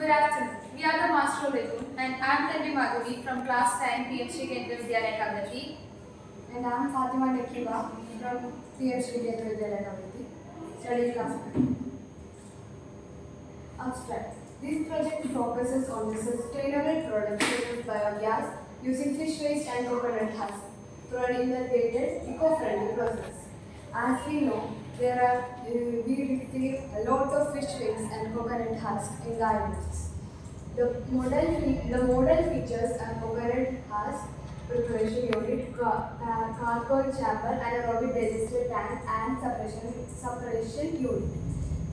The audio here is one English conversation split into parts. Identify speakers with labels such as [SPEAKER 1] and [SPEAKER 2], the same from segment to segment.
[SPEAKER 1] Good afternoon. We are the Master of Lagoon, and I am Tanvi Madhavi from class 10 PhD Kendra Vidyalaya Kavati.
[SPEAKER 2] And I am Fatima Nakiba from PhD Kendra Vidyalaya Kavati, studying class 9. Abstract. This project focuses on the sustainable production of biogas using fish waste and coconut husk through an integrated, eco-friendly process. As we know, we receive a lot of fish waste and coconut husk in gardens. The model features a coconut husk preparation unit, charcoal chamber, anaerobic digester tank, and separation unit.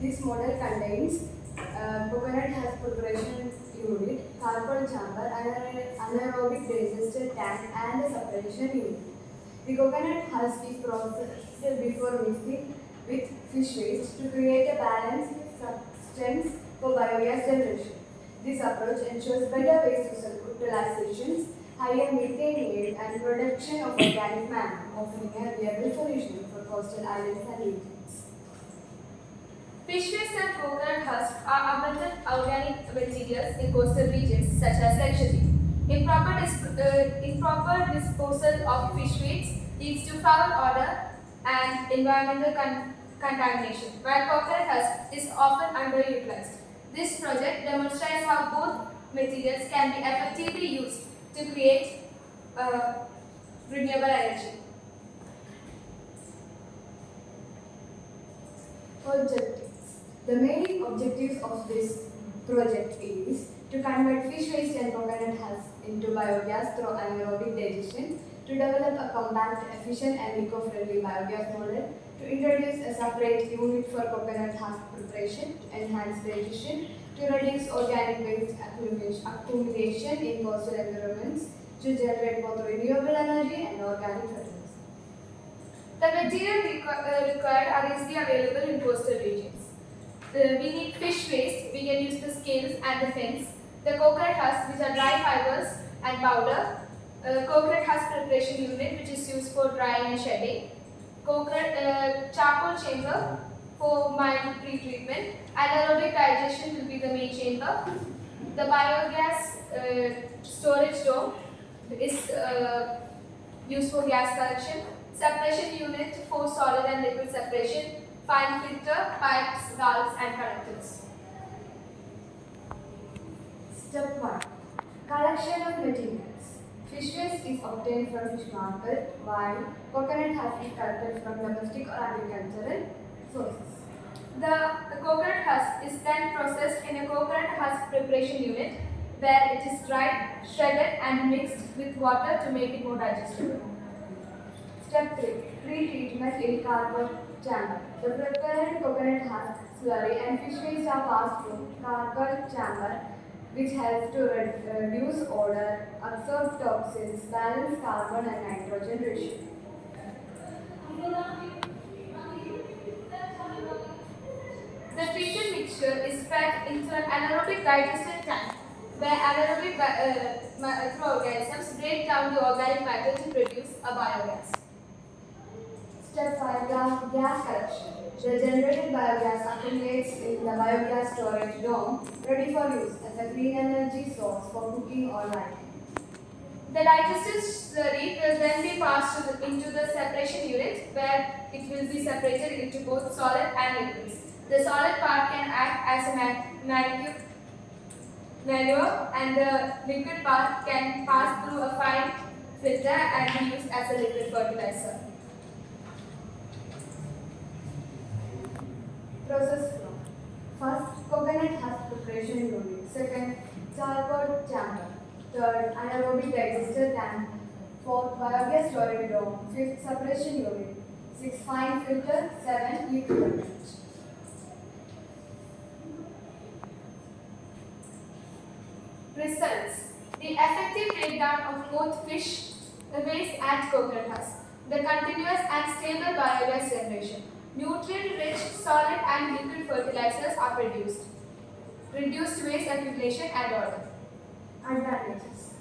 [SPEAKER 2] This model contains coconut husk preparation unit, charcoal chamber, anaerobic digester tank, and a separation unit. The coconut husk is processed before mixing with fish waste to create a balanced substance for biogas generation. This approach ensures better waste utilizations, higher methane yield, and production of organic manure, offering a viable solution for coastal islands and regions.
[SPEAKER 1] Fish waste and coconut husk are abundant organic materials in coastal regions such as Lakshadweep. Improper disposal of fish waste leads to foul odor and environmental contamination, while coconut husk is often underutilized. This project demonstrates how both materials can be effectively used to create renewable energy.
[SPEAKER 2] Objectives. The main objectives of this project is to convert fish waste and coconut husk into biogas through anaerobic digestion, to develop a compact, efficient and eco-friendly biogas model, to introduce a separate unit for coconut husk preparation, to enhance digestion, to reduce organic waste accumulation in coastal environments, to generate both renewable energy and organic fertilizer.
[SPEAKER 1] The material required are easily available in coastal regions. We need fish waste, we can use the scales and the fins, the coconut husk, which are dry fibers and powder, coconut husk preparation unit, which is used for drying and shedding, coconut charcoal chamber for mild pre-treatment, anaerobic digestion will be the main chamber. The biogas storage dome is used for gas collection, separation unit for solid and liquid separation, fine filter, pipes, valves and connectors.
[SPEAKER 2] Step 1. Collection of materials. Fish waste is obtained from fish market, while coconut husk is collected from domestic or agricultural sources.
[SPEAKER 1] The coconut husk is then processed in a coconut husk preparation unit where it is dried, shredded and mixed with water to make it more digestible.
[SPEAKER 2] Step 3. Pre-treatment in charcoal chamber. The prepared coconut husk, slurry and fish waste are passed through charcoal chamber, which helps to reduce odor, absorb toxins, balance carbon and nitrogen ratio.
[SPEAKER 1] The treated mixture is fed into an anaerobic digester tank where anaerobic microorganisms break down the organic matter to produce a biogas.
[SPEAKER 2] Step 5. Gas collection. The generated biogas accumulates in the biogas storage dome, ready for use as a clean energy source for cooking or lighting.
[SPEAKER 1] The digested slurry will then be passed into the separation unit where it will be separated into both solid and liquids. The solid part can act as a manure and the liquid part can pass through a fine filter and be used as a liquid fertilizer.
[SPEAKER 2] Process flow. First, coconut husk preparation unit. Second, charcoal chamber. Third, anaerobic digester tank. Fourth, biogas storage dome. Fifth, separation unit. Sixth, fine filter. 7, liquid.
[SPEAKER 1] Results. The effective breakdown of both fish waste and coconut husk. The continuous and stable biogas generation. Nutrient-rich solid and liquid fertilizers are produced. Reduced waste accumulation and odor.
[SPEAKER 2] Advantages.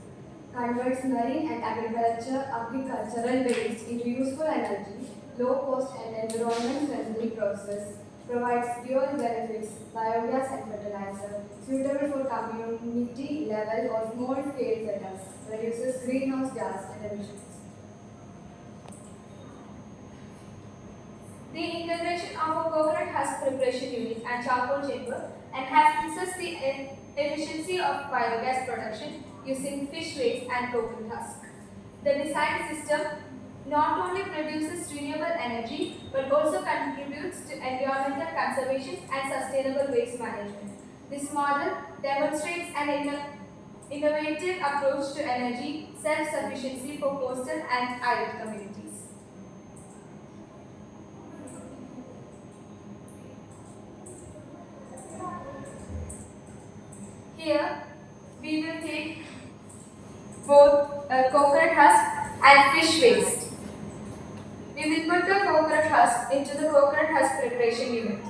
[SPEAKER 2] Converts marine and agricultural waste into useful energy, low cost and environment friendly process, provides dual benefits, biogas and fertilizer, suitable suitable for community level or small scale setups, reduces greenhouse gas emissions.
[SPEAKER 1] The integration of a coconut husk preparation unit and charcoal chamber enhances the efficiency of biogas production using fish waste and coconut husk. The design system not only produces renewable energy but also contributes to environmental conservation and sustainable waste management. This model demonstrates an innovative approach to energy self-sufficiency for coastal and arid communities. Here, we will take both coconut husk and fish waste. We will put the coconut husk into the coconut husk preparation unit,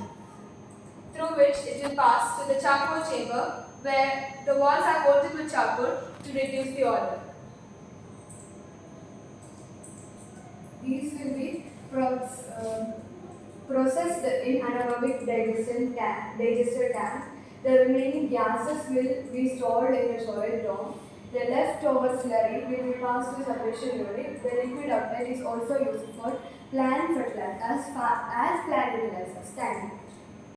[SPEAKER 1] through which it will pass to the charcoal chamber where the walls are coated with charcoal to reduce the oil.
[SPEAKER 2] These will be processed in anaerobic digester tank. The remaining gases will be stored in a soil dome. The leftover slurry will be passed to separation unit. The liquid outlet is also used for plant fertilizer as plant fertilizers. Thank you.